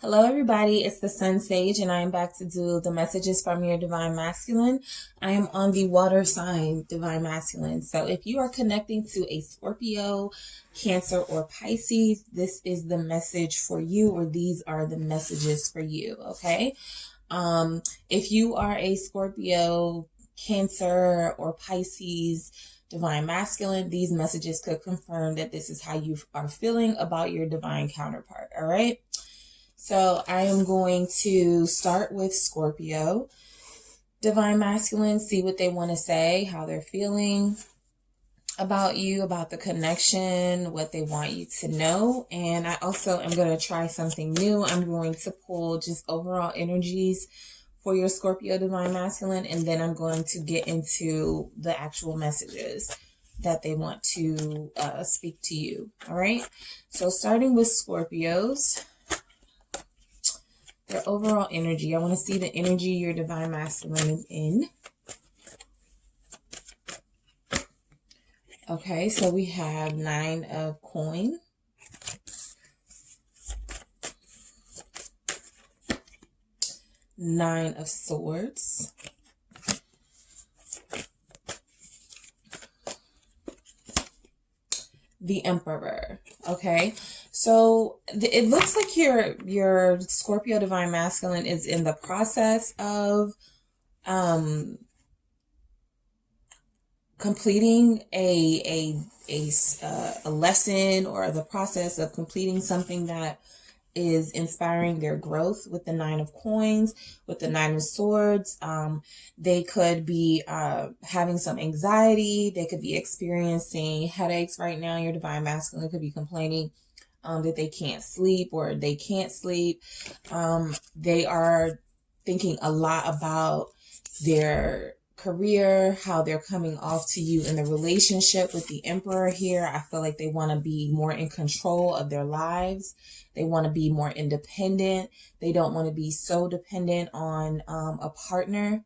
Hello, everybody. It's the Sun Sage, and I am back to do the messages from your Divine Masculine. I am on the water sign Divine Masculine. So if you are connecting to a Scorpio, Cancer, or Pisces, this is the message for you, or these are the messages for you, okay? If you are a Scorpio, Cancer, or Pisces, Divine Masculine, these messages could confirm that this is how you are feeling about your divine counterpart, all right? So I am going to start with Scorpio, Divine Masculine, see what they want to say, how they're feeling about you, about the connection, what they want you to know. And I also am going to try something new. I'm going to pull just overall energies for your Scorpio Divine Masculine, and then I'm going to get into the actual messages that they want to speak to you. All right. So starting with Scorpios, their overall energy. I want to see the energy your Divine Masculine is in. Okay, so we have 9 of Coins, Nine of Swords, the Emperor. Okay, so it looks like your Scorpio Divine Masculine is in the process of completing a lesson, or the process of completing something that is inspiring their growth with the 9 of Coins, with the 9 of Swords. They could be having some anxiety. They could be experiencing headaches right now. Your Divine Masculine could be complaining that they can't sleep, or they can't sleep. They are thinking a lot about their career, how they're coming off to you in the relationship with the Emperor here. I feel like they want to be more in control of their lives. They want to be more independent. They don't want to be so dependent on a partner,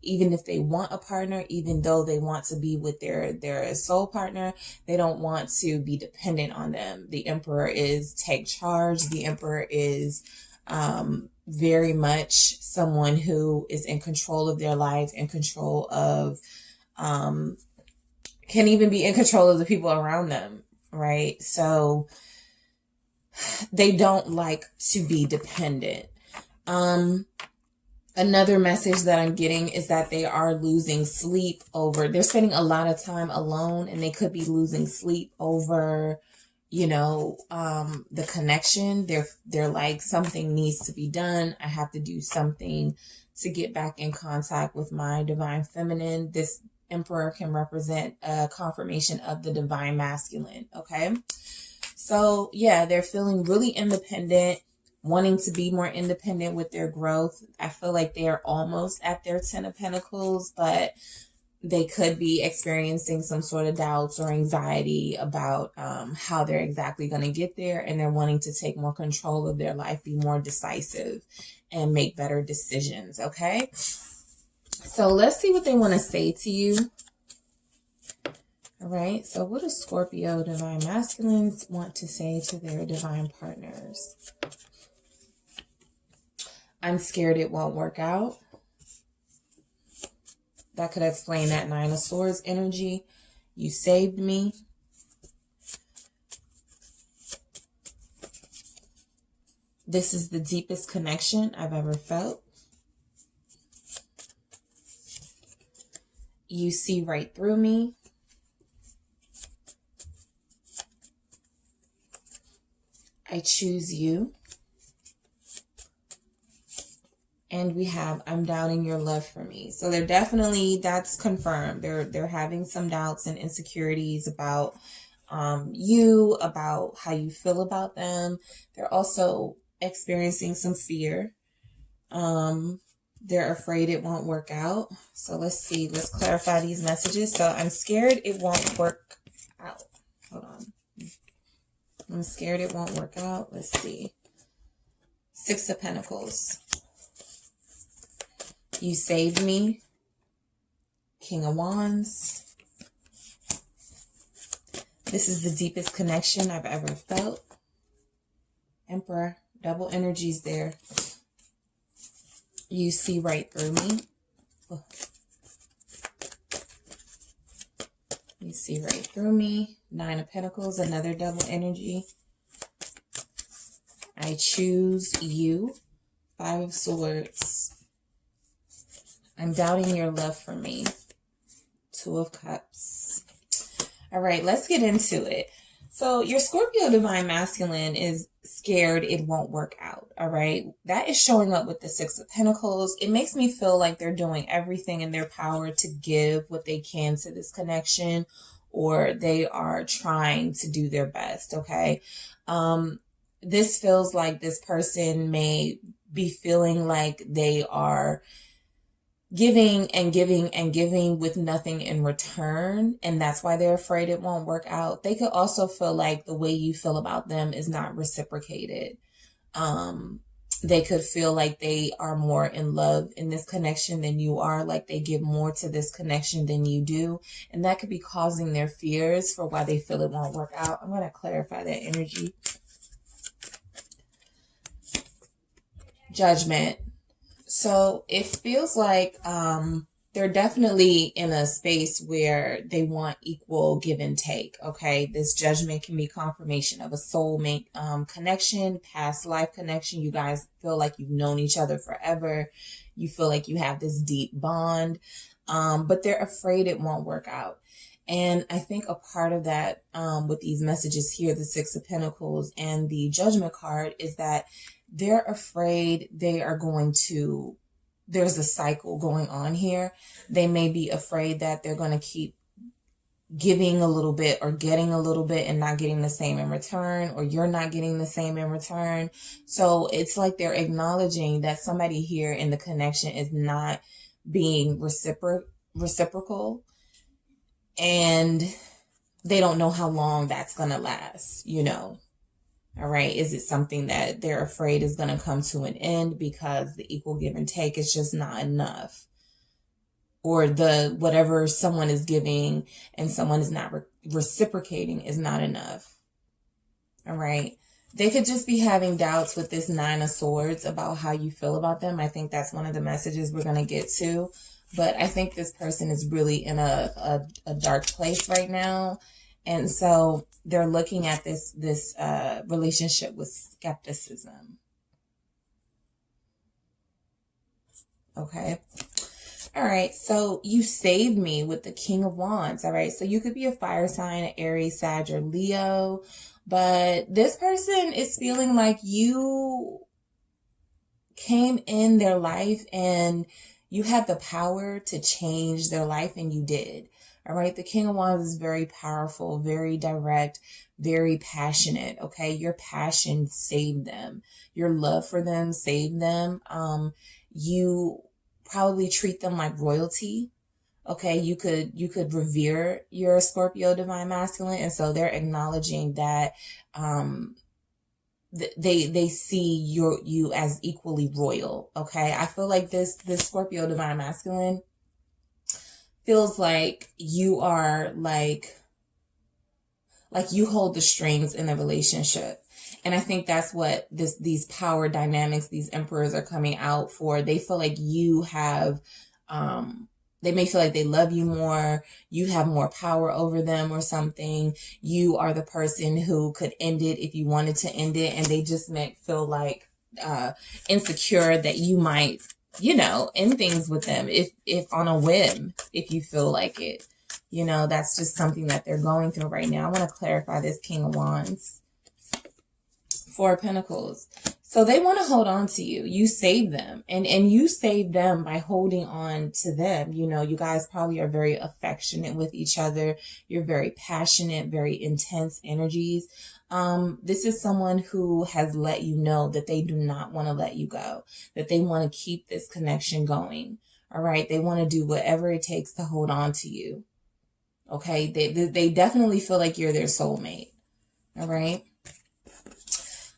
even if they want a partner, even though they want to be with their soul partner. They don't want to be dependent on them. The Emperor is take charge. The Emperor is very much someone who is in control of their life, in control of, can even be in control of the people around them, right? So they don't like to be dependent. Another message that I'm getting is that they are losing sleep over, they're spending a lot of time alone, and they could be losing sleep over, the connection. They're like, something needs to be done. I have to do something to get back in contact with my Divine Feminine. This Emperor can represent a confirmation of the Divine Masculine. Okay. So yeah, they're feeling really independent, wanting to be more independent with their growth. I feel like they are almost at their 10 of Pentacles, but they could be experiencing some sort of doubts or anxiety about how they're exactly going to get there. And they're wanting to take more control of their life, be more decisive, and make better decisions. Okay. So let's see what they want to say to you. All right. So what do Scorpio Divine Masculines want to say to their divine partners? I'm scared it won't work out. That could explain that 9 of Swords energy. You saved me. This is the deepest connection I've ever felt. You see right through me. I choose you. And we have, I'm doubting your love for me. So they're definitely, that's confirmed. They're having some doubts and insecurities about you, about how you feel about them. They're also experiencing some fear. They're afraid it won't work out. So let's see. Let's clarify these messages. So I'm scared it won't work out. Hold on. I'm scared it won't work out. Let's see. 6 of Pentacles. You saved me. King of Wands. This is the deepest connection I've ever felt. Emperor. Double energies there. You see right through me. Oh. You see right through me. Nine of Pentacles, another double energy. I choose you. Five of Swords. I'm doubting your love for me. Two of Cups. All right, let's get into it. So your Scorpio Divine Masculine is scared it won't work out, all right? That is showing up with the Six of Pentacles. It makes me feel like they're doing everything in their power to give what they can to this connection, or they are trying to do their best, okay? This feels like this person may be feeling like they are giving and giving and giving with nothing in return, and that's why they're afraid it won't work out. They could also feel like the way you feel about them is not reciprocated. They could feel like they are more in love in this connection than you are, like they give more to this connection than you do, and that could be causing their fears for why they feel it won't work out. I'm going to clarify that energy. Judgment. So it feels like they're definitely in a space where they want equal give and take, okay? This Judgment can be confirmation of a soulmate connection, past life connection. You guys feel like you've known each other forever. You feel like you have this deep bond, but they're afraid it won't work out. And I think a part of that with these messages here, the Six of Pentacles and the Judgment card, is that they're afraid they are going to, there's a cycle going on here. They may be afraid that they're going to keep giving a little bit or getting a little bit and not getting the same in return, or you're not getting the same in return. So it's like they're acknowledging that somebody here in the connection is not being reciprocal, and they don't know how long that's going to last, you know. All right. Is it something that they're afraid is going to come to an end because the equal give and take is just not enough? Or the whatever someone is giving and someone is not reciprocating is not enough. All right. They could just be having doubts with this Nine of Swords about how you feel about them. I think that's one of the messages we're going to get to. But I think this person is really in a dark place right now. And so they're looking at this relationship with skepticism. Okay. All right. So you saved me with the King of Wands. All right. So you could be a fire sign, an Aries, Sag, or Leo. But this person is feeling like you came in their life and you had the power to change their life, and you did. All right. The King of Wands is very powerful, very direct, very passionate. Okay. Your passion saved them. Your love for them saved them. You probably treat them like royalty. Okay. You could revere your Scorpio Divine Masculine. And so they're acknowledging that, they see you as equally royal. Okay. I feel like this Scorpio Divine Masculine feels like you are like you hold the strings in the relationship. And I think that's what these power dynamics, these emperors are coming out for. They feel like you have, they may feel like they love you more. You have more power over them or something. You are the person who could end it if you wanted to end it. And they just may feel like, insecure that you might, you know, end things with them if on a whim, if you feel like it. You know, that's just something that they're going through right now. I want to clarify this King of Wands. Four of Pentacles. So they want to hold on to you. You saved them. And you saved them by holding on to them. You know, you guys probably are very affectionate with each other. You're very passionate, very intense energies. This is someone who has let you know that they do not want to let you go, that they want to keep this connection going. All right. They want to do whatever it takes to hold on to you. Okay. They definitely feel like you're their soulmate. All right.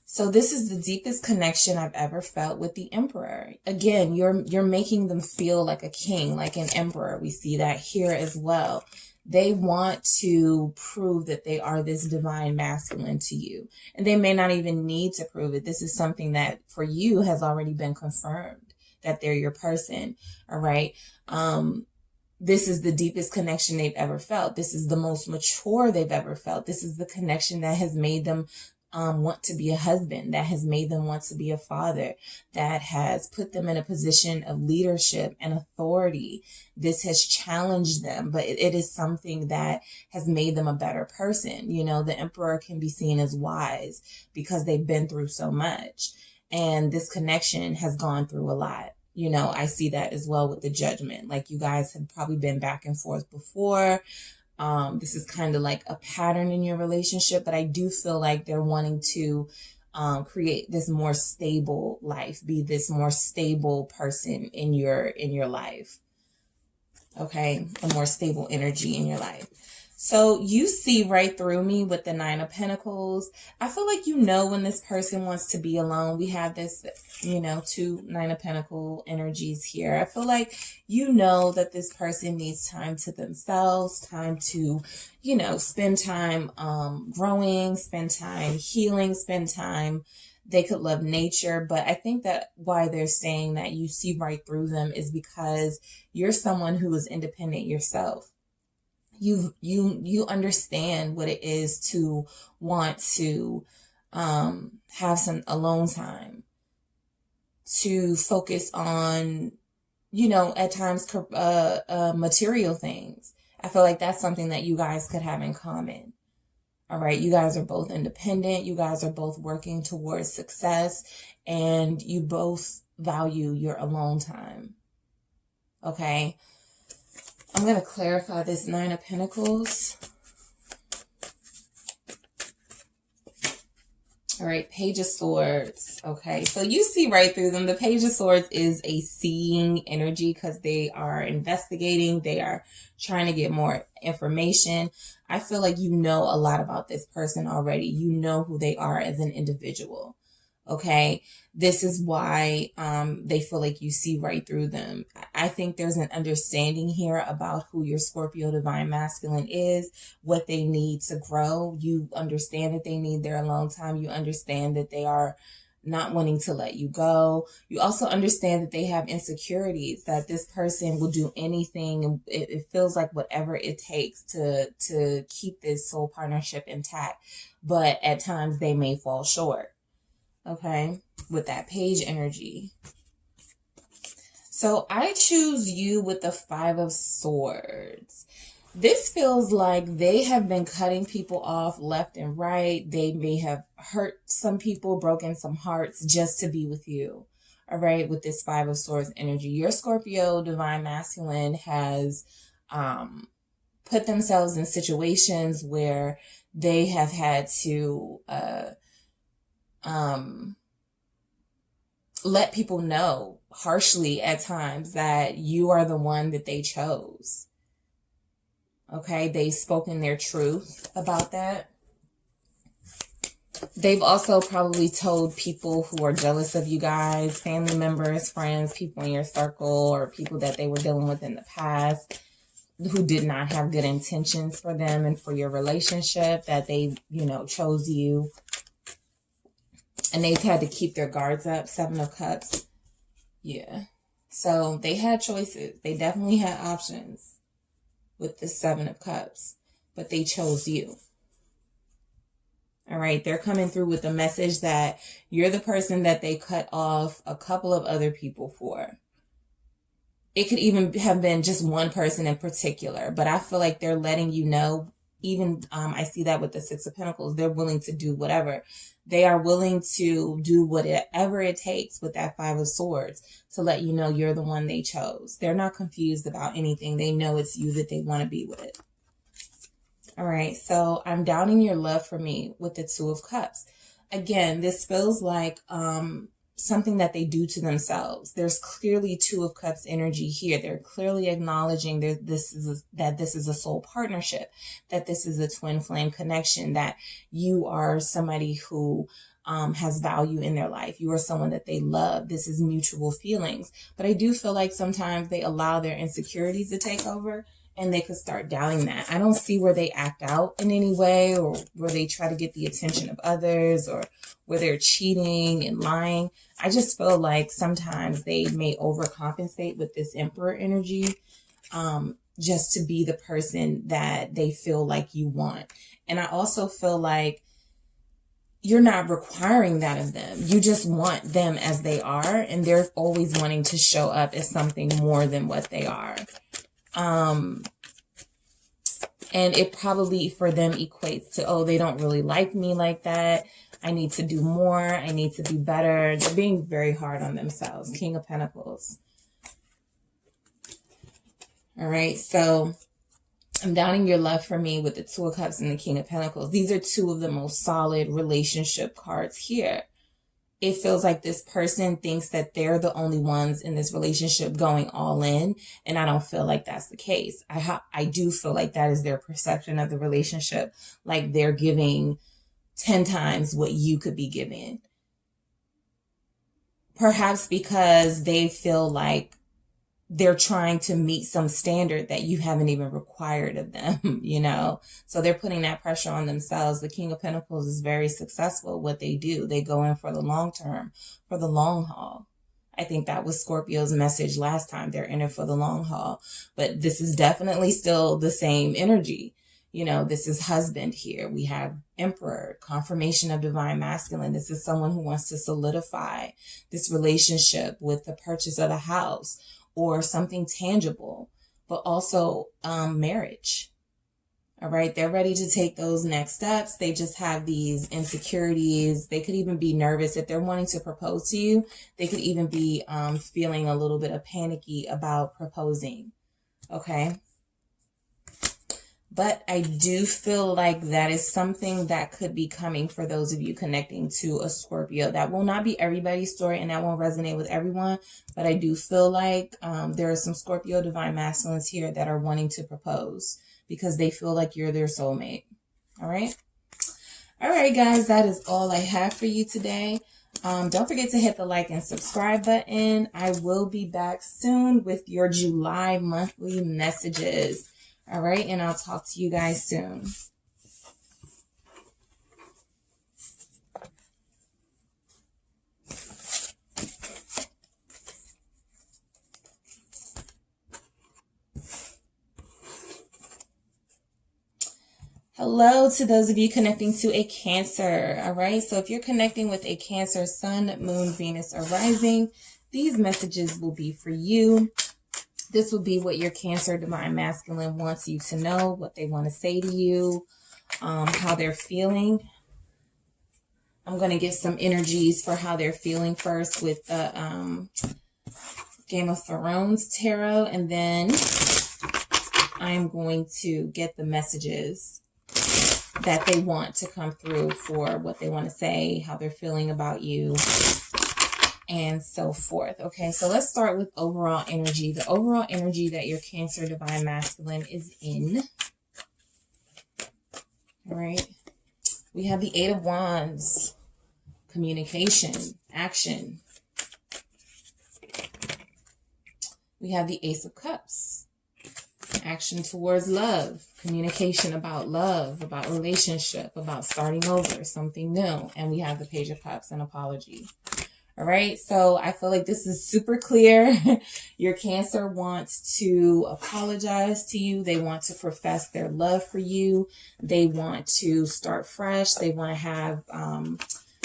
So this is the deepest connection I've ever felt with the Emperor. Again, you're making them feel like a king, like an emperor. We see that here as well. They want to prove that they are this divine masculine to you. And they may not even need to prove it. This is something that for you has already been confirmed, that they're your person. All right. This is the deepest connection they've ever felt. This is the most mature they've ever felt. This is the connection that has made them want to be a husband, that has made them want to be a father, that has put them in a position of leadership and authority. This has challenged them, but it is something that has made them a better person. You know, the Emperor can be seen as wise because they've been through so much. And this connection has gone through a lot. You know, I see that as well with the Judgment. Like, you guys have probably been back and forth before. This is kind of like a pattern in your relationship, but I do feel like they're wanting to create this more stable life, be this more stable person in your life. Okay, a more stable energy in your life. So you see right through me with the Nine of Pentacles. I feel like you know when this person wants to be alone. We have this, you know, 2 Nine of Pentacles energies here. I feel like you know that this person needs time to themselves, time to, you know, spend time growing, spend time healing, spend time. They could love nature, but I think that why they're saying that you see right through them is because you're someone who is independent yourself. You understand what it is to want to have some alone time, to focus on, you know, at times material things. I feel like that's something that you guys could have in common. All right, you guys are both independent. You guys are both working towards success, and you both value your alone time. Okay. I'm going to clarify this Nine of Pentacles. All right, Page of Swords. Okay, so you see right through them. The Page of Swords is a seeing energy because they are investigating. They are trying to get more information. I feel like you know a lot about this person already. You know who they are as an individual. Okay, this is why they feel like you see right through them. I think there's an understanding here about who your Scorpio Divine Masculine is, what they need to grow. You understand that they need their alone time. You understand that they are not wanting to let you go. You also understand that they have insecurities, that this person will do anything, and it feels like whatever it takes to keep this soul partnership intact. But at times they may fall short. Okay, with that Page energy. So I choose you with the Five of Swords. This feels like they have been cutting people off left and right. They may have hurt some people, broken some hearts just to be with you. All right, with this Five of Swords energy. Your Scorpio Divine Masculine has put themselves in situations where they have had to let people know harshly at times that you are the one that they chose. Okay, they've spoken their truth about that. They've also probably told people who are jealous of you guys, family members, friends, people in your circle, or people that they were dealing with in the past who did not have good intentions for them and for your relationship, that they, you know, chose you. And they've had to keep their guards up. Seven of Cups. Yeah. So they had choices. They definitely had options with the Seven of Cups. But they chose you. All right. They're coming through with the message that you're the person that they cut off a couple of other people for. It could even have been just one person in particular. But I feel like they're letting you know. Even I see that with the Six of Pentacles. They're willing to do whatever. They are willing to do whatever it takes with that Five of Swords to let you know you're the one they chose. They're not confused about anything. They know it's you that they want to be with. All right. So I'm doubting your love for me with the Two of Cups. Again, this feels like something that they do to themselves. There's clearly Two of Cups energy here. They're clearly acknowledging that this is a soul partnership, that this is a twin flame connection, that you are somebody who has value in their life. You are someone that they love. This is mutual feelings. But I do feel like sometimes they allow their insecurities to take over And they could start doubting that. I don't see where they act out in any way, or where they try to get the attention of others, or where they're cheating and lying. I just feel like sometimes they may overcompensate with this Emperor energy, just to be the person that they feel like you want. And I also feel like you're not requiring that of them. You just want them as they are, and they're always wanting to show up as something more than what they are. And it probably for them equates to, oh, they don't really like me like that. I need to do more. I need to be better. They're being very hard on themselves. King of Pentacles. All right. So I'm doubting your love for me with the Two of Cups and the King of Pentacles. These are two of the most solid relationship cards here. It feels like this person thinks that they're the only ones in this relationship going all in. And I don't feel like that's the case. I do feel like that is their perception of the relationship. Like they're giving 10 times what you could be giving. Perhaps because they feel like they're trying to meet some standard that you haven't even required of them, you know? So they're putting that pressure on themselves. The King of Pentacles is very successful at what they do. They go in for the long term, for the long haul. I think that was Scorpio's message last time. They're in it for the long haul. But this is definitely still the same energy. You know, this is husband here. We have Emperor, confirmation of divine masculine. This is someone who wants to solidify this relationship with the purchase of a house, or something tangible, but also marriage. All right. They're ready to take those next steps. They just have these insecurities. They could even be nervous if they're wanting to propose to you. They could even be feeling a little bit of panicky about proposing. Okay. But I do feel like that is something that could be coming for those of you connecting to a Scorpio. That will not be everybody's story, and that won't resonate with everyone. But I do feel like there are some Scorpio divine masculines here that are wanting to propose because they feel like you're their soulmate. All right. All right, guys, that is all I have for you today. Don't forget to hit the like and subscribe button. I will be back soon with your July monthly messages. All right, and I'll talk to you guys soon. Hello to those of you connecting to a Cancer. All right, so if you're connecting with a Cancer sun, moon, Venus, or rising, these messages will be for you. This will be what your Cancer divine masculine wants you to know, what they want to say to you, how they're feeling. I'm going to get some energies for how they're feeling first with the Game of Thrones tarot, and then I'm going to get the messages that they want to come through for what they want to say, how they're feeling about you, and so forth. Okay, so let's start with overall energy. The overall energy that your Cancer divine masculine is in. All right. We have the Eight of Wands. Communication. Action. We have the Ace of Cups. Action towards love. Communication about love, about relationship, about starting over, something new. And we have the Page of Cups, and apology. All right, so I feel like this is super clear. Your Cancer wants to apologize to you. They want to profess their love for you. They want to start fresh. They want to have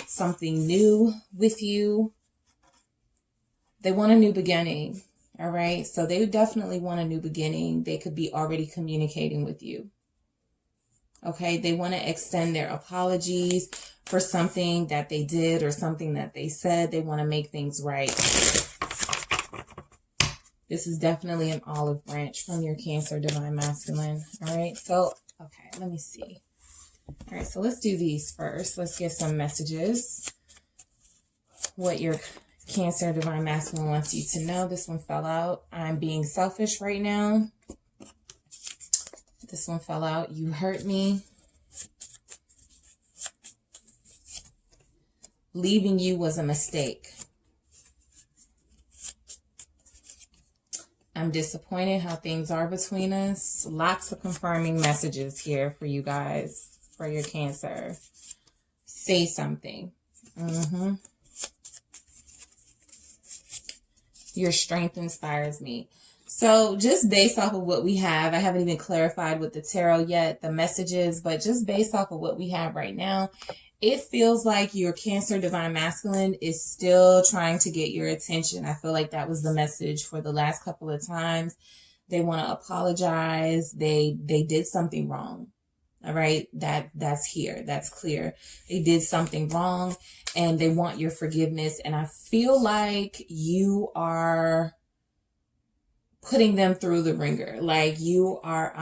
something new with you. They want a new beginning. All right, so they definitely want a new beginning. They could be already communicating with you. Okay, they want to extend their apologies for something that they did or something that they said. They want to make things right. This is definitely an olive branch from your Cancer divine masculine. All right, so, okay, let me see. All right, so let's do these first. Let's get some messages. What your Cancer divine masculine wants you to know. This one fell out. I'm being selfish right now. This one fell out. You hurt me. Leaving you was a mistake. I'm disappointed how things are between us. Lots of confirming messages here for you guys, for your Cancer. Say something. Your strength inspires me. So just based off of what we have, I haven't even clarified with the tarot yet, the messages, but just based off of what we have right now, it feels like your Cancer Divine Masculine is still trying to get your attention. I feel like that was the message for the last couple of times. They want to apologize. They did something wrong. All right. That's here. That's clear. They did something wrong and they want your forgiveness. And I feel like you are putting them through the ringer. Like you are,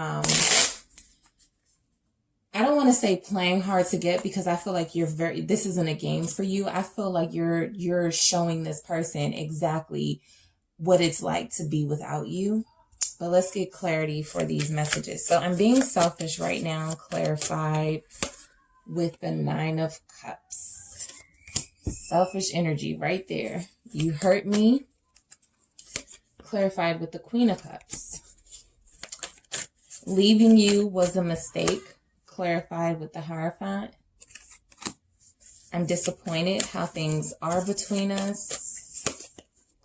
I don't want to say playing hard to get, because I feel like this isn't a game for you. I feel like you're showing this person exactly what it's like to be without you. But let's get clarity for these messages. So I'm being selfish right now, clarified with the 9 of Cups. Selfish energy right there. You hurt me. Clarified with the Queen of Cups. Leaving you was a mistake. Clarified with the Hierophant. I'm disappointed how things are between us.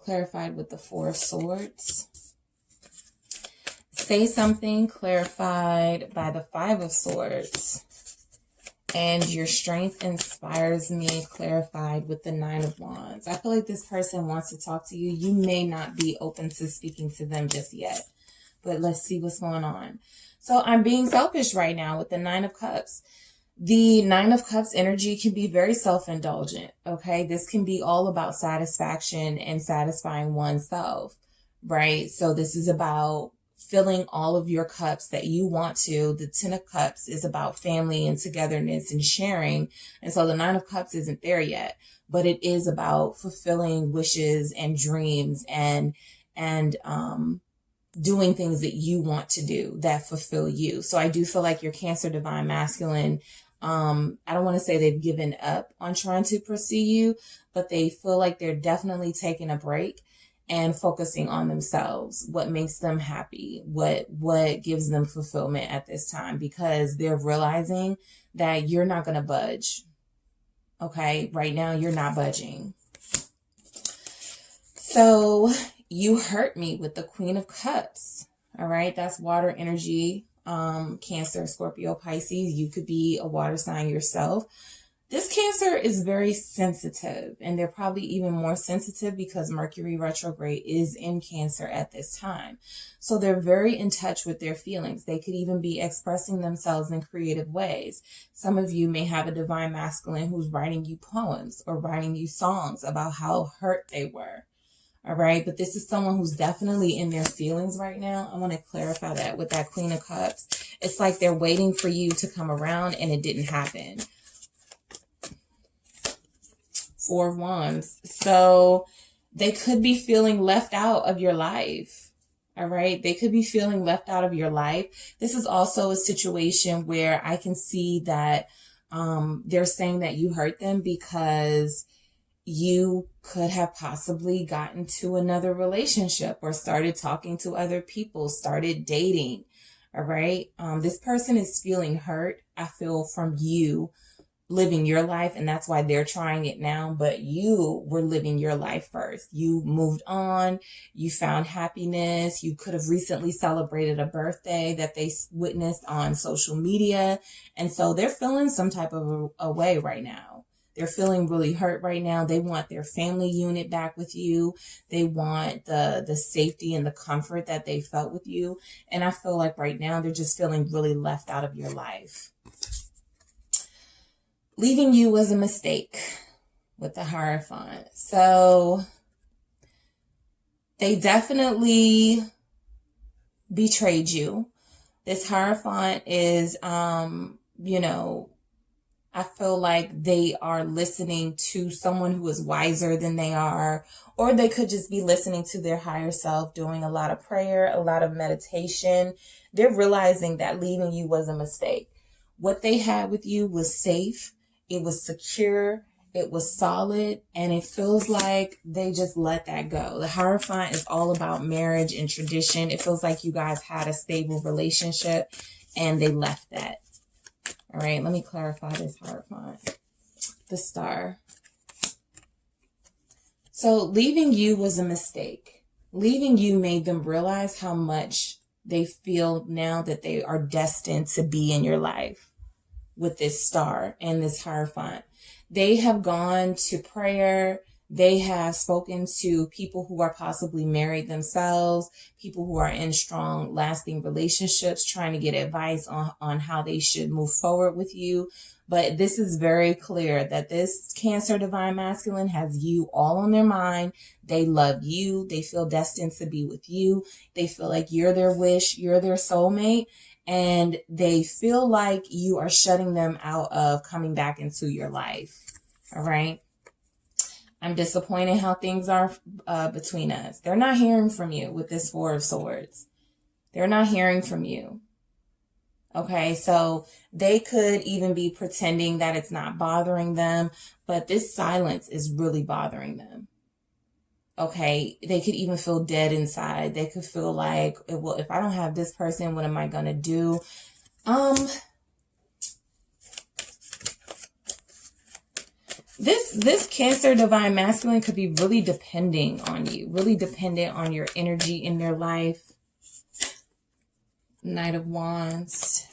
Clarified with the 4 of Swords. Say something, clarified by the 5 of Swords. And your strength inspires me, clarified with the 9 of Wands. I feel like this person wants to talk to you. You may not be open to speaking to them just yet, but let's see what's going on. So I'm being selfish right now with the 9 of Cups. The 9 of Cups energy can be very self-indulgent, okay? This can be all about satisfaction and satisfying oneself, right? So this is about filling all of your cups that you want to. The 10 of Cups is about family and togetherness and sharing. And so the 9 of Cups isn't there yet, but it is about fulfilling wishes and dreams and doing things that you want to do that fulfill you. So I do feel like your Cancer Divine Masculine, I don't want to say they've given up on trying to pursue you, but they feel like they're definitely taking a break and focusing on themselves, what makes them happy, what gives them fulfillment at this time, because they're realizing that you're not going to budge. Okay, right now you're not budging. So you hurt me with the Queen of Cups. All right, that's water energy, Cancer, Scorpio, Pisces. You could be a water sign yourself. This Cancer is very sensitive, and they're probably even more sensitive because Mercury retrograde is in Cancer at this time. So they're very in touch with their feelings. They could even be expressing themselves in creative ways. Some of you may have a Divine Masculine who's writing you poems or writing you songs about how hurt they were. All right, but this is someone who's definitely in their feelings right now. I want to clarify that with that Queen of Cups. It's like they're waiting for you to come around and it didn't happen. 4 of Wands. So they could be feeling left out of your life. All right. They could be feeling left out of your life. This is also a situation where I can see that they're saying that you hurt them because you could have possibly gotten to another relationship or started talking to other people, started dating. All right. This person is feeling hurt, I feel, from you living your life, and that's why they're trying it now. But you were living your life first. You moved on. You found happiness. You could have recently celebrated a birthday that they witnessed on social media. And so they're feeling some type of a way right now. They're feeling really hurt right now. They want their family unit back with you. They want the safety and the comfort that they felt with you. And I feel like right now they're just feeling really left out of your life. Leaving you was a mistake with the Hierophant. So they definitely betrayed you. This Hierophant is, I feel like they are listening to someone who is wiser than they are, or they could just be listening to their higher self, doing a lot of prayer, a lot of meditation. They're realizing that leaving you was a mistake. What they had with you was safe. It was secure, it was solid, and it feels like they just let that go. The Hierophant is all about marriage and tradition. It feels like you guys had a stable relationship and they left that. All right, let me clarify this Hierophant. The Star. So leaving you was a mistake. Leaving you made them realize how much they feel now that they are destined to be in your life with this Star and this Hierophant. They have gone to prayer. They have spoken to people who are possibly married themselves, people who are in strong, lasting relationships, trying to get advice on how they should move forward with you. But this is very clear that this Cancer Divine Masculine has you all on their mind. They love you. They feel destined to be with you. They feel like you're their wish, you're their soulmate. And they feel like you are shutting them out of coming back into your life. All right. I'm disappointed how things are between us. They're not hearing from you with this Four of Swords. They're not hearing from you. Okay. So they could even be pretending that it's not bothering them, but this silence is really bothering them. Okay, they could even feel dead inside. They could feel like, well, if I don't have this person, what am I going to do? This Cancer Divine Masculine could be really depending on you, really dependent on your energy in their life. Knight of Wands.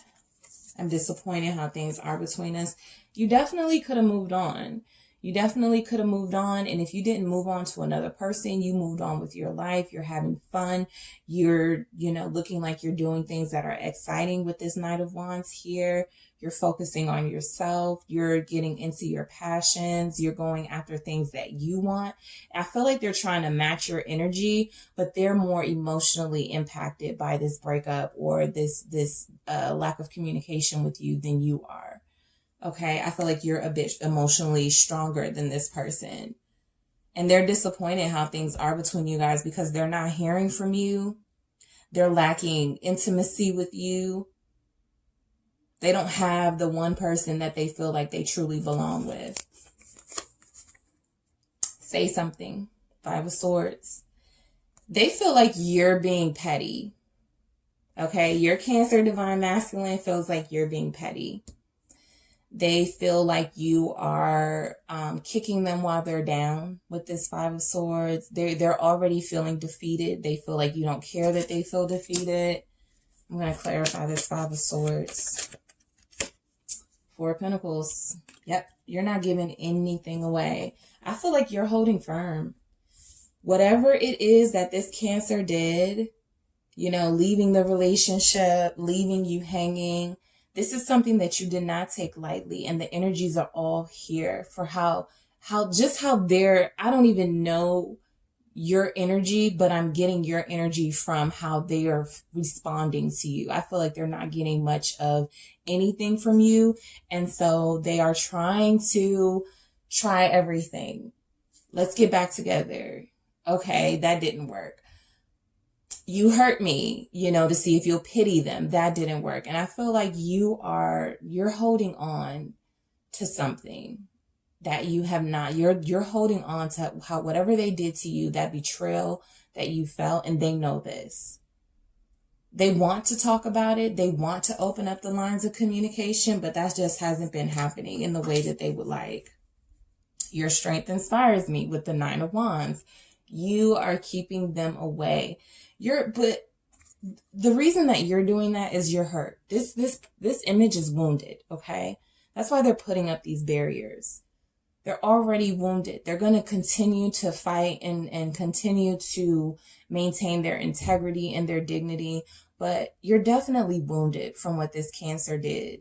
I'm disappointed how things are between us. You definitely could have moved on. You definitely could have moved on. And if you didn't move on to another person, you moved on with your life. You're having fun. You're, looking like you're doing things that are exciting with this Knight of Wands here. You're focusing on yourself. You're getting into your passions. You're going after things that you want. I feel like they're trying to match your energy, but they're more emotionally impacted by this breakup or this lack of communication with you than you are. Okay, I feel like you're a bit emotionally stronger than this person. And they're disappointed how things are between you guys because they're not hearing from you. They're lacking intimacy with you. They don't have the one person that they feel like they truly belong with. Say something. Five of Swords. They feel like you're being petty. Okay, your Cancer Divine Masculine feels like you're being petty. They feel like you are kicking them while they're down with this Five of Swords. They're already feeling defeated. They feel like you don't care that they feel defeated. I'm going to clarify this Five of Swords. Four of Pentacles. Yep, you're not giving anything away. I feel like you're holding firm. Whatever it is that this Cancer did, leaving the relationship, leaving you hanging, this is something that you did not take lightly, and the energies are all here for how they're, I don't even know your energy, but I'm getting your energy from how they are responding to you. I feel like they're not getting much of anything from you, and so they are trying everything. Let's get back together. Okay, that didn't work. You hurt me, to see if you'll pity them. That didn't work. And I feel like you're holding on to something that you have not. You're holding on to how whatever they did to you, that betrayal that you felt, and they know this. They want to talk about it. They want to open up the lines of communication, but that just hasn't been happening in the way that they would like. Your strength inspires me with the Nine of Wands. You are keeping them away. But the reason that you're doing that is you're hurt. This image is wounded, okay? That's why they're putting up these barriers. They're already wounded. They're going to continue to fight and continue to maintain their integrity and their dignity. But you're definitely wounded from what this Cancer did.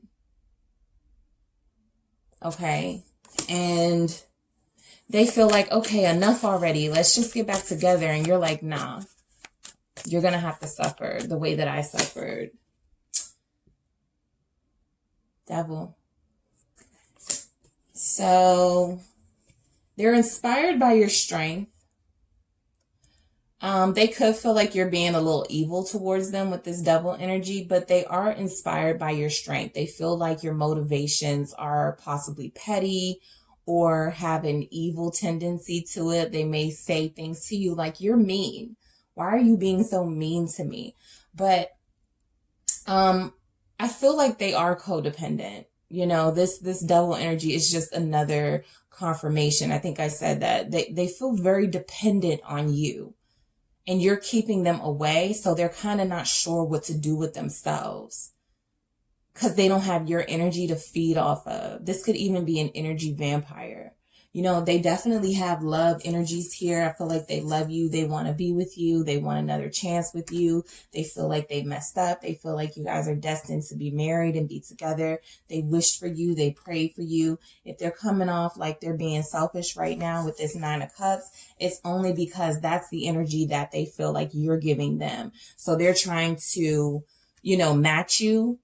Okay? And they feel like, okay, enough already. Let's just get back together. And you're like, nah. You're going to have to suffer the way that I suffered. Devil. So they're inspired by your strength. They could feel like you're being a little evil towards them with this Devil energy, but they are inspired by your strength. They feel like your motivations are possibly petty, or have an evil tendency to it. They may say things to you like, you're mean. Why are you being so mean to me? But I feel like they are codependent. You know, this double energy is just another confirmation. I think I said that they feel very dependent on you, and you're keeping them away. So they're kind of not sure what to do with themselves because they don't have your energy to feed off of. This could even be an energy vampire. You know, they definitely have love energies here. I feel like they love you. They want to be with you. They want another chance with you. They feel like they messed up. They feel like you guys are destined to be married and be together. They wish for you. They pray for you. If they're coming off like they're being selfish right now with this 9 of Cups, it's only because that's the energy that they feel like you're giving them. So they're trying to, you know, match you.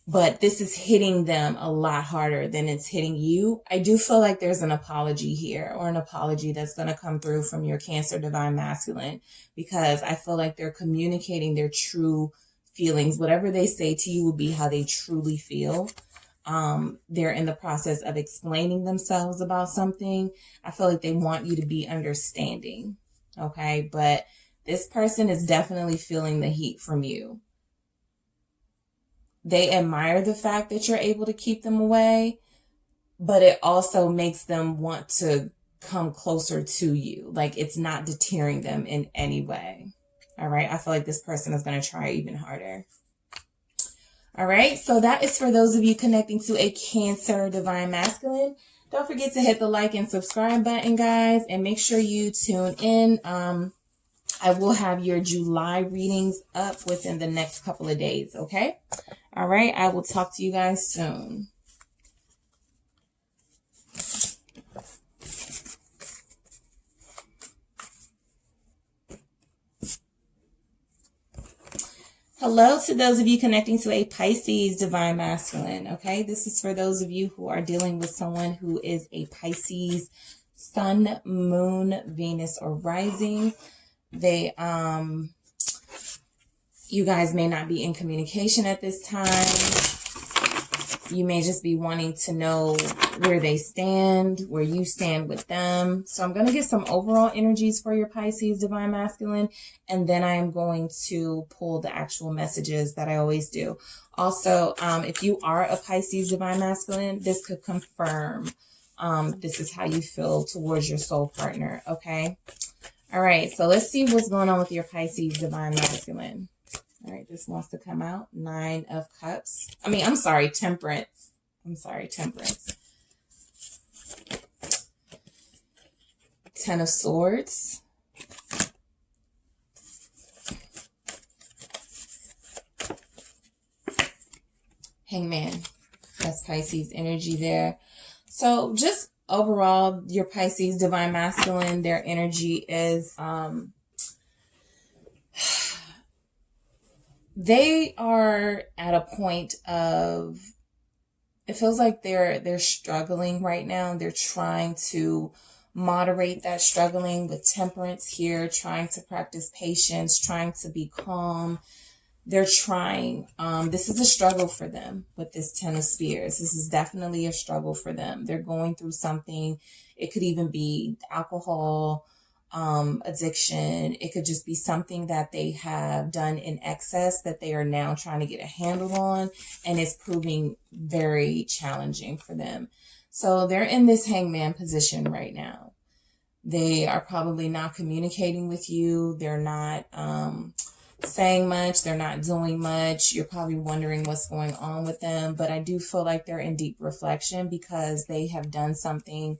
But this is hitting them a lot harder than it's hitting you. I do feel like there's an apology here, or an apology that's going to come through from your Cancer Divine Masculine, because I feel like they're communicating their true feelings. Whatever they say to you will be how they truly feel. They're in the process of explaining themselves about something. I feel like they want you to be understanding. Okay. But this person is definitely feeling the heat from you. They admire the fact that you're able to keep them away, but it also makes them want to come closer to you. Like, it's not deterring them in any way. All right. I feel like this person is going to try even harder. All right. So that is for those of you connecting to a Cancer Divine Masculine. Don't forget to hit the like and subscribe button, guys, and make sure you tune in. I will have your July readings up within the next couple of days. Okay. All right. I will talk to you guys soon. Hello to those of you connecting to a Pisces Divine Masculine. Okay. This is for those of you who are dealing with someone who is a Pisces Sun, Moon, Venus, or Rising. They, you guys may not be in communication at this time. You may just be wanting to know where they stand, where you stand with them. So I'm going to get some overall energies for your Pisces Divine Masculine, and then I am going to pull the actual messages that I always do. Also, if you are a Pisces Divine Masculine, this could confirm this is how you feel towards your soul partner. Okay. All right, so let's see what's going on with your Pisces Divine Masculine. All right, this wants to come out. 9 of Cups. I'm sorry, Temperance. Temperance. 10 of Swords. Hangman. That's Pisces energy there. So just overall, your Pisces Divine Masculine, their energy is, they are at a point of, it feels like they're struggling right now. They're trying to moderate that struggling with Temperance here, trying to practice patience, trying to be calm. They're trying. This is a struggle for them with this 10 of Spears. This is definitely a struggle for them. They're going through something. It could even be alcohol, addiction. It could just be something that they have done in excess that they are now trying to get a handle on, and it's proving very challenging for them. So they're in this hangman position right now. They are probably not communicating with you. They're not, saying much. They're not doing much. You're probably wondering what's going on with them, but I do feel like they're in deep reflection because they have done something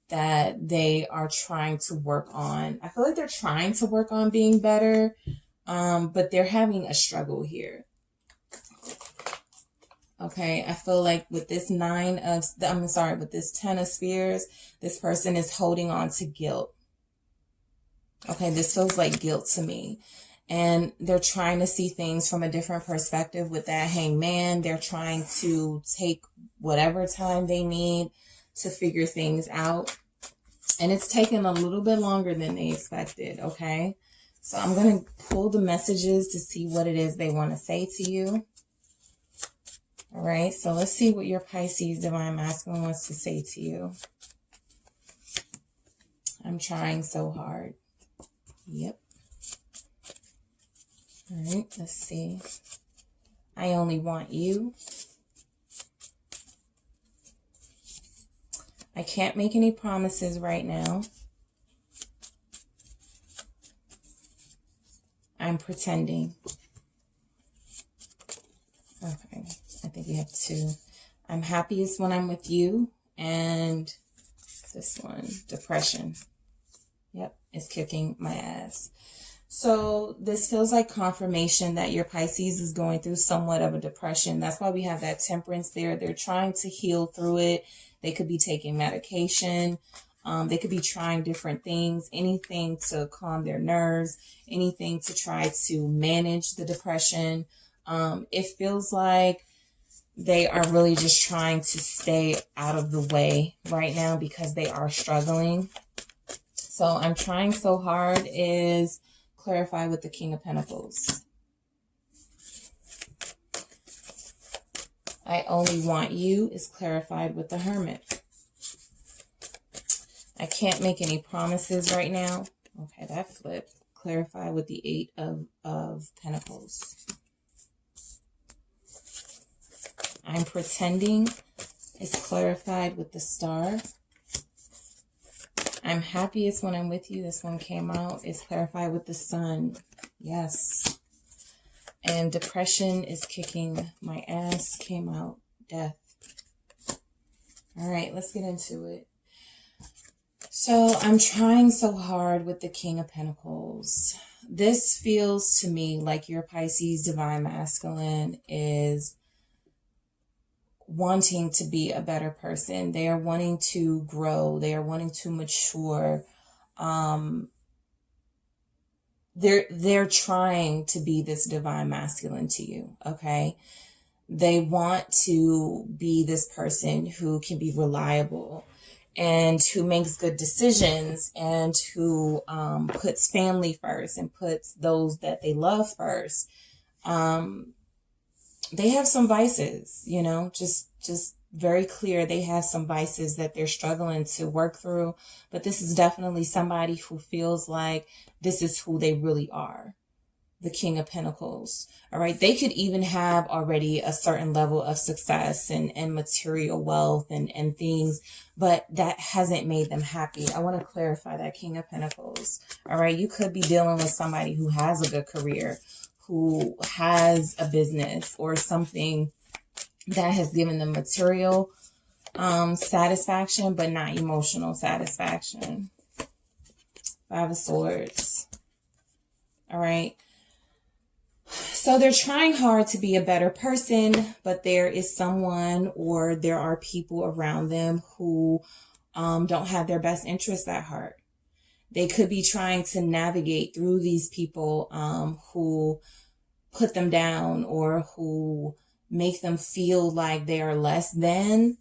that they are trying to work on. I feel like they're trying to work on being better, but they're having a struggle here. Okay, I feel like with this with this 10 of Spears, this person is holding on to guilt. Okay, this feels like guilt to me. And they're trying to see things from a different perspective with that hangman. They're trying to take whatever time they need to figure things out. And it's taken a little bit longer than they expected, okay? So I'm going to pull the messages to see what it is they want to say to you. All right, so let's see what your Pisces Divine Masculine wants to say to you. I'm trying so hard. Yep. All right, let's see. I only want you. I can't make any promises right now. I'm pretending. Okay, I think we have two. I'm happiest when I'm with you. And this one, depression. Yep, it's kicking my ass. So this feels like confirmation that your Pisces is going through somewhat of a depression. That's why we have that temperance there. They're trying to heal through it. They could be taking medication. They could be trying different things, anything to calm their nerves, anything to try to manage the depression. It feels like they are really just trying to stay out of the way right now because they are struggling. So I'm trying so hard is clarify with the King of Pentacles. I only want you is clarified with the Hermit. I can't make any promises right now. Okay, that flipped. Clarify with the Eight of Pentacles. I'm pretending is clarified with the Star. I'm happiest when I'm with you. This one came out. It's clarified with the Sun. Yes. And depression is kicking my ass. Came out. Death. All right, let's get into it. So I'm trying so hard with the King of Pentacles. This feels to me like your Pisces Divine Masculine is wanting to be a better person. They are wanting to grow. They are wanting to mature. They're trying to be this divine masculine to you, okay? They want to be this person who can be reliable and who makes good decisions and who puts family first and puts those that they love first. They have some vices, you know, just very clear. They have some vices that they're struggling to work through. But this is definitely somebody who feels like this is who they really are. The King of Pentacles. All right. They could even have already a certain level of success and material wealth and things, but that hasn't made them happy. I want to clarify that, King of Pentacles. All right. You could be dealing with somebody who has a good career, who has a business or something that has given them material satisfaction, but not emotional satisfaction. Five of Swords. All right. So they're trying hard to be a better person, but there is someone or there are people around them who don't have their best interests at heart. They could be trying to navigate through these people who put them down or who make them feel like they are less than.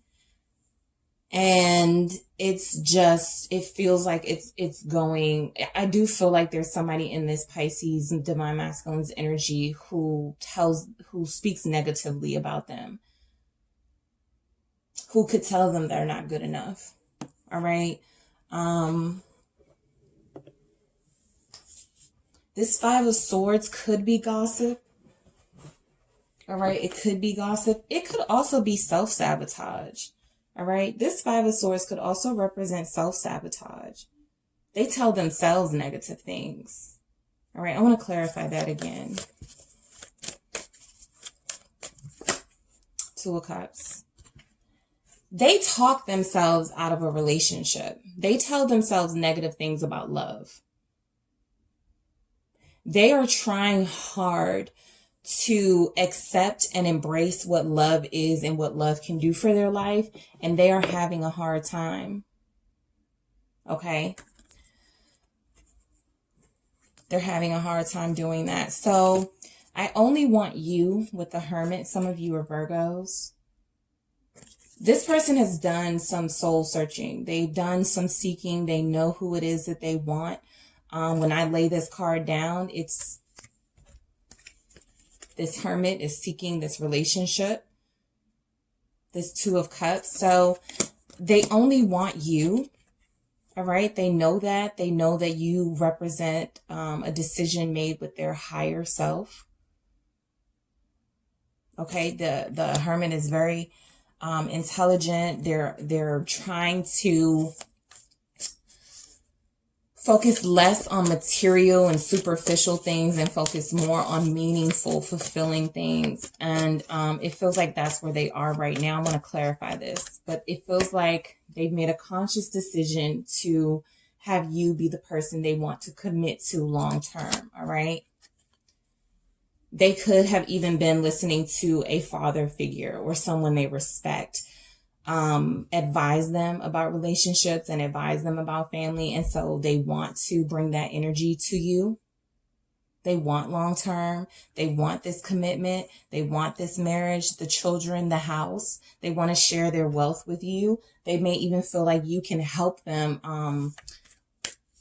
And it's just, it feels like it's going, I do feel like there's somebody in this Pisces Divine Masculine's energy who speaks negatively about them, who could tell them they're not good enough. All right. This Five of Swords could be gossip. All right. It could be gossip. It could also be self-sabotage. All right. This Five of Swords could also represent self-sabotage. They tell themselves negative things. All right. I want to clarify that again. Two of Cups. They talk themselves out of a relationship. They tell themselves negative things about love. They are trying hard to accept and embrace what love is and what love can do for their life. And they are having a hard time. Okay. They're having a hard time doing that. So I only want you with the Hermit. Some of you are Virgos. This person has done some soul searching. They've done some seeking. They know who it is that they want. When I lay this card down, it's this Hermit is seeking this relationship. This Two of Cups. So they only want you. All right. They know that. They know that you represent a decision made with their higher self. Okay. The Hermit is very intelligent. They're trying to focus less on material and superficial things and focus more on meaningful, fulfilling things. And it feels like that's where they are right now. I want to clarify this, but it feels like they've made a conscious decision to have you be the person they want to commit to long term. All right. They could have even been listening to a father figure or someone they respect, advise them about relationships and advise them about family. And so they want to bring that energy to you. They want long term. They want this commitment. They want this marriage, the children, the house. They want to share their wealth with you. They may even feel like you can help them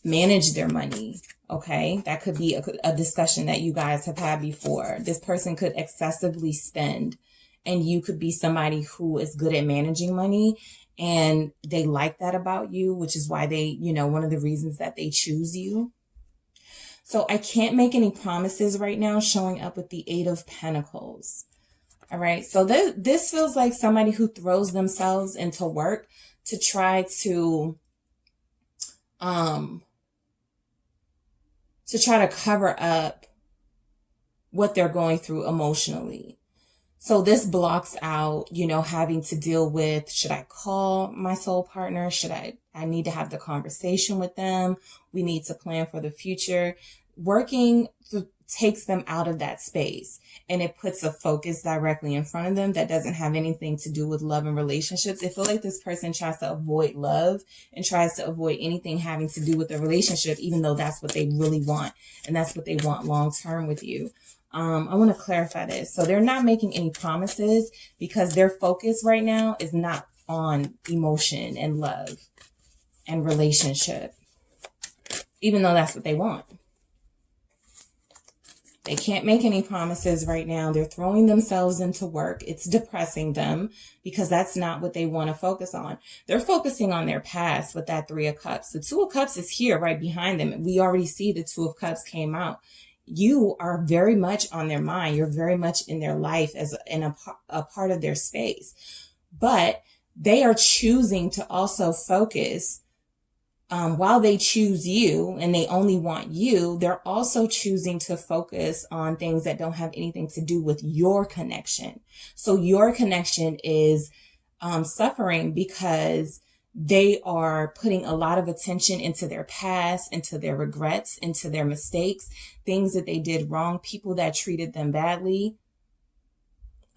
manage their money. Okay, that could be a discussion that you guys have had before. This person could excessively spend, and you could be somebody who is good at managing money, and they like that about you, which is why they, one of the reasons that they choose you. So I can't make any promises right now, showing up with the 8 of Pentacles. All right. So this feels like somebody who throws themselves into work to try to cover up what they're going through emotionally. So this blocks out, having to deal with, should I call my soul partner? I need to have the conversation with them. We need to plan for the future. Working takes them out of that space, and it puts a focus directly in front of them that doesn't have anything to do with love and relationships. I feel like this person tries to avoid love and tries to avoid anything having to do with a relationship, even though that's what they really want. And that's what they want long term with you. I want to clarify this. So they're not making any promises because their focus right now is not on emotion and love and relationship, even though that's what they want. They can't make any promises right now. They're throwing themselves into work. It's depressing them because that's not what they want to focus on. They're focusing on their past with that 3 of Cups. The 2 of Cups is here right behind them. We already see the 2 of Cups came out. You are very much on their mind. You're very much in their life as a part of their space. But they are choosing to also focus. While they choose you and they only want you, they're also choosing to focus on things that don't have anything to do with your connection. So your connection is suffering because they are putting a lot of attention into their past, into their regrets, into their mistakes, things that they did wrong, people that treated them badly.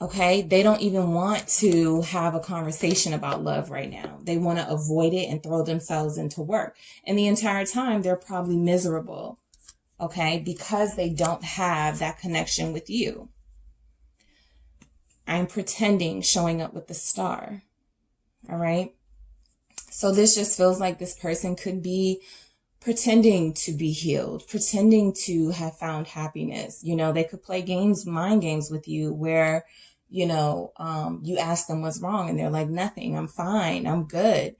Okay, they don't even want to have a conversation about love right now. They want to avoid it and throw themselves into work. And the entire time, they're probably miserable, okay, because they don't have that connection with you. I'm pretending, showing up with the Star, all right? So this just feels like this person could be pretending to be healed, pretending to have found happiness. They could play games, mind games with you where you ask them what's wrong and they're like, nothing, I'm fine, I'm good,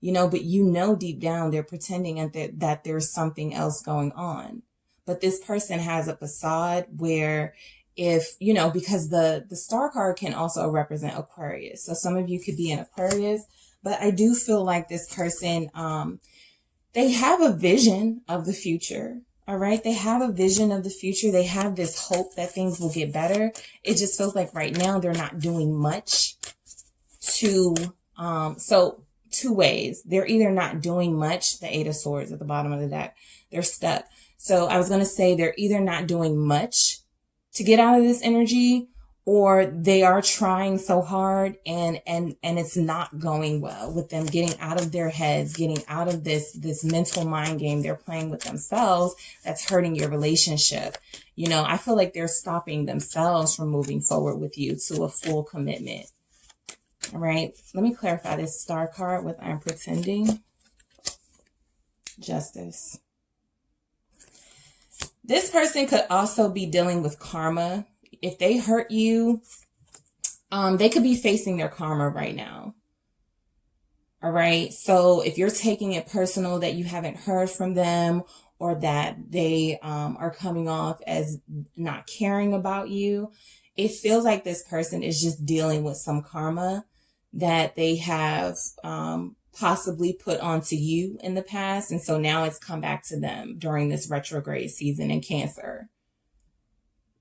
but deep down they're pretending that there's something else going on. But this person has a facade where because the Star card can also represent Aquarius. So some of you could be an Aquarius, but I do feel like this person, they have a vision of the future. All right. They have a vision of the future. They have this hope that things will get better. It just feels like right now they're not doing much so 2 ways. They're either not doing much, the 8 of Swords at the bottom of the deck, they're stuck. So I was going to say they're either not doing much to get out of this energy, or they are trying so hard and it's not going well with them getting out of their heads, getting out of this mental mind game they're playing with themselves that's hurting your relationship. I feel like they're stopping themselves from moving forward with you to a full commitment. All right. Let me clarify this Star card with I'm pretending. Justice. This person could also be dealing with karma. If they hurt you, they could be facing their karma right now. All right. So if you're taking it personal that you haven't heard from them, or that they are coming off as not caring about you, it feels like this person is just dealing with some karma that they have possibly put onto you in the past. And so now it's come back to them during this retrograde season in Cancer.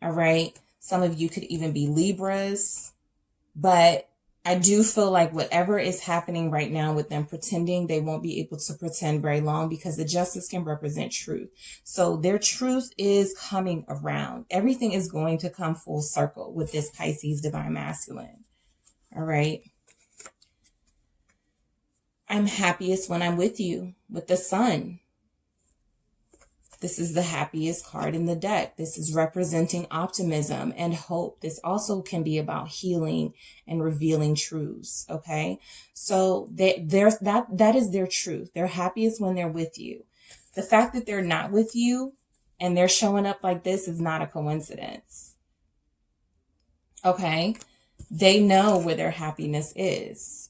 All right. Some of you could even be Libras, but I do feel like whatever is happening right now with them pretending, they won't be able to pretend very long, because the justice can represent truth. So their truth is coming around. Everything is going to come full circle with this Pisces divine masculine. All right. I'm happiest when I'm with you, with the sun. This is the happiest card in the deck. This is representing optimism and hope. This also can be about healing and revealing truths. Okay. So that is their truth. They're happiest when they're with you. The fact that they're not with you and they're showing up like this is not a coincidence. Okay. They know where their happiness is.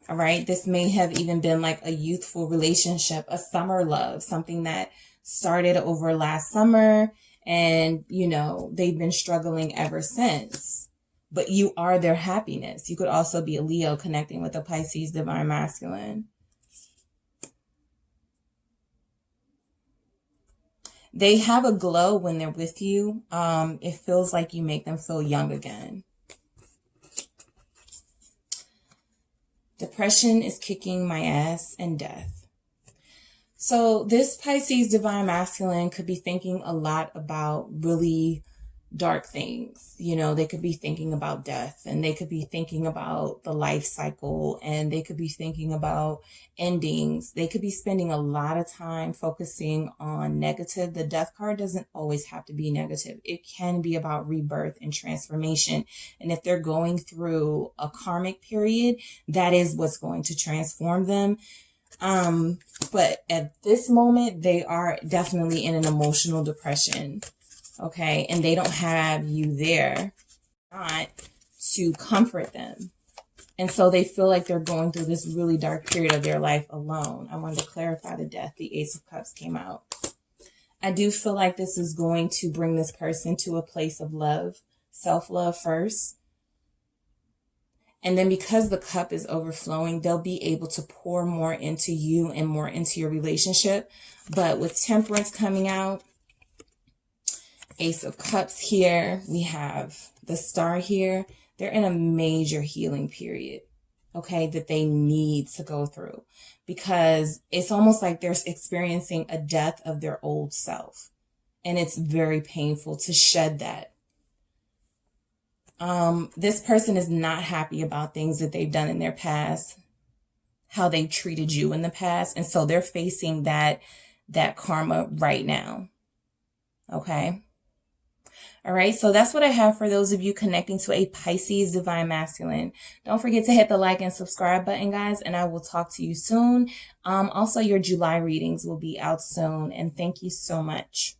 All right. This may have even been like a youthful relationship, a summer love, something that started over last summer, and, you know, they've been struggling ever since, but you are their happiness. You could also be a Leo connecting with a Pisces divine masculine. They have a glow when they're with you. It feels like you make them feel young again. Depression is kicking my ass, and death. So this Pisces divine masculine could be thinking a lot about really dark things. You know, they could be thinking about death, and they could be thinking about the life cycle, and they could be thinking about endings. They could be spending a lot of time focusing on negative. The death card doesn't always have to be negative. It can be about rebirth and transformation. And if they're going through a karmic period, that is what's going to transform them. But at this moment, they are definitely in an emotional depression. Okay. And they don't have you there not to comfort them. And so they feel like they're going through this really dark period of their life alone. I wanted to clarify the death. The Ace of Cups came out. I do feel like this is going to bring this person to a place of love, self-love first. And then because the cup is overflowing, they'll be able to pour more into you and more into your relationship. But with Temperance coming out, Ace of Cups here, we have the Star here. They're in a major healing period, okay, that they need to go through, because it's almost like they're experiencing a death of their old self. And it's very painful to shed that. This person is not happy about things that they've done in their past, how they treated you in the past. And so they're facing that karma right now. Okay. All right, so that's what I have for those of you connecting to a Pisces divine masculine. Don't forget to hit the like and subscribe button, guys, and I will talk to you soon. Also, your July readings will be out soon, and thank you so much.